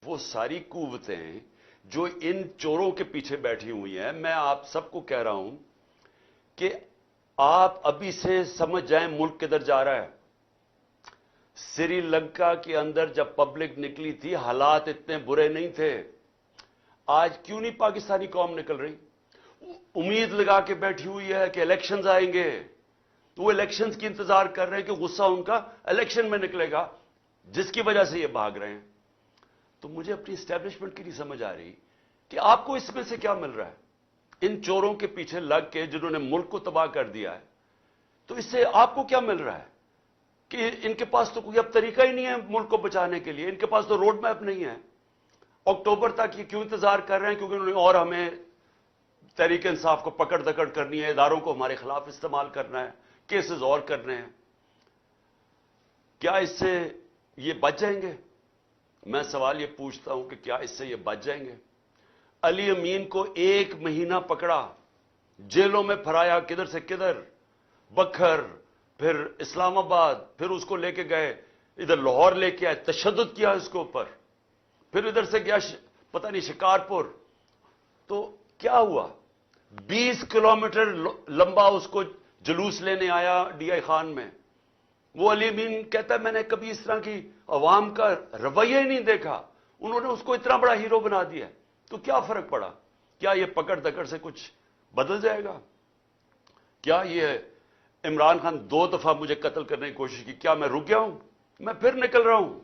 وہ ساری قوتیں جو ان چوروں کے پیچھے بیٹھی ہوئی ہیں، میں آپ سب کو کہہ رہا ہوں کہ آپ ابھی سے سمجھ جائیں ملک کدھر جا رہا ہے۔ سری لنکا کے اندر جب پبلک نکلی تھی حالات اتنے برے نہیں تھے۔ آج کیوں نہیں پاکستانی قوم نکل رہی؟ امید لگا کے بیٹھی ہوئی ہے کہ الیکشنز آئیں گے، تو وہ الیکشنز کی انتظار کر رہے ہیں کہ غصہ ان کا الیکشن میں نکلے گا، جس کی وجہ سے یہ بھاگ رہے ہیں۔ تو مجھے اپنی اسٹیبلشمنٹ کی نہیں سمجھ آ رہی کہ آپ کو اس میں سے کیا مل رہا ہے؟ ان چوروں کے پیچھے لگ کے جنہوں نے ملک کو تباہ کر دیا ہے، تو اس سے آپ کو کیا مل رہا ہے؟ کہ ان کے پاس تو کوئی اب طریقہ ہی نہیں ہے ملک کو بچانے کے لیے، ان کے پاس تو روڈ میپ نہیں ہے۔ اکتوبر تک یہ کیوں انتظار کر رہے ہیں؟ کیونکہ انہوں نے اور ہمیں تحریک انصاف کو پکڑ دکڑ کرنی ہے، اداروں کو ہمارے خلاف استعمال کرنا ہے، کیسز اور کرنے ہیں۔ کیا اس سے یہ بچ جائیں گے؟ میں سوال یہ پوچھتا ہوں کہ کیا اس سے یہ بچ جائیں گے؟ علی امین کو 1 مہینہ پکڑا، جیلوں میں پھرایا، کدھر سے کدھر، بکھر، پھر اسلام آباد، پھر اس کو لے کے گئے ادھر لاہور، لے کے آئے، تشدد کیا اس کے اوپر، پھر ادھر سے گیا پتہ نہیں شکارپور۔ تو کیا ہوا؟ 20 کلومیٹر لمبا اس کو جلوس لینے آیا ڈی آئی خان میں۔ وہ علی امین کہتا ہے میں نے کبھی اس طرح کی عوام کا رویہ ہی نہیں دیکھا، انہوں نے اس کو اتنا بڑا ہیرو بنا دیا۔ تو کیا فرق پڑا؟ کیا یہ پکڑ دکڑ سے کچھ بدل جائے گا؟ کیا یہ عمران خان 2 دفعہ مجھے قتل کرنے کی کوشش کی، کیا میں رک گیا ہوں؟ میں پھر نکل رہا ہوں،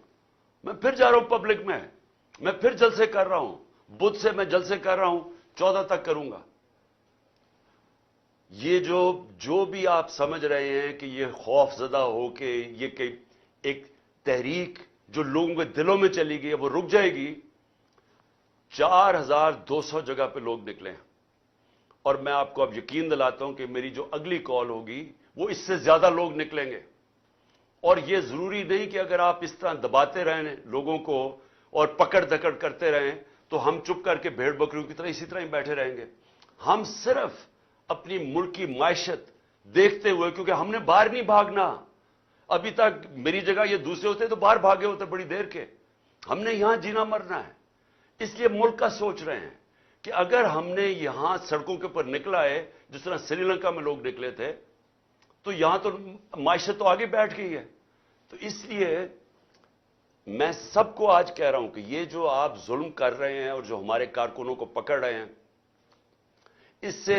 میں پھر جا رہا ہوں پبلک میں پھر جلسے کر رہا ہوں، بدھ سے میں جلسے کر رہا ہوں، 14 تک کروں گا۔ یہ جو بھی آپ سمجھ رہے ہیں کہ یہ خوف زدہ ہو کے یہ کہ ایک تحریک جو لوگوں کے دلوں میں چلی گئی ہے وہ رک جائے گی، 4200 جگہ پہ لوگ نکلے ہیں، اور میں آپ کو اب یقین دلاتا ہوں کہ میری جو اگلی کال ہوگی وہ اس سے زیادہ لوگ نکلیں گے۔ اور یہ ضروری نہیں کہ اگر آپ اس طرح دباتے رہیں لوگوں کو اور پکڑ دکڑ کرتے رہیں تو ہم چپ کر کے بھیڑ بکریوں کی طرح اسی طرح ہی بیٹھے رہیں گے۔ ہم صرف اپنی ملک کی معیشت دیکھتے ہوئے، کیونکہ ہم نے باہر نہیں بھاگنا، ابھی تک میری جگہ یہ دوسرے ہوتے تو باہر بھاگے ہوتے بڑی دیر کے، ہم نے یہاں جینا مرنا ہے۔ اس لیے ملک کا سوچ رہے ہیں کہ اگر ہم نے یہاں سڑکوں کے اوپر نکلا ہے جس طرح سری لنکا میں لوگ نکلے تھے، تو یہاں تو معیشت تو آگے بیٹھ گئی ہے۔ تو اس لیے میں سب کو آج کہہ رہا ہوں کہ یہ جو آپ ظلم کر رہے ہیں اور جو ہمارے کارکنوں کو پکڑ رہے ہیں، اس سے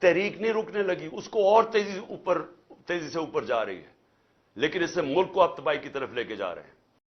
تحریک نہیں رکنے لگی، اس کو اور تیزی سے اوپر جا رہی ہے، لیکن اس سے ملک کو آپ تباہی کی طرف لے کے جا رہے ہیں۔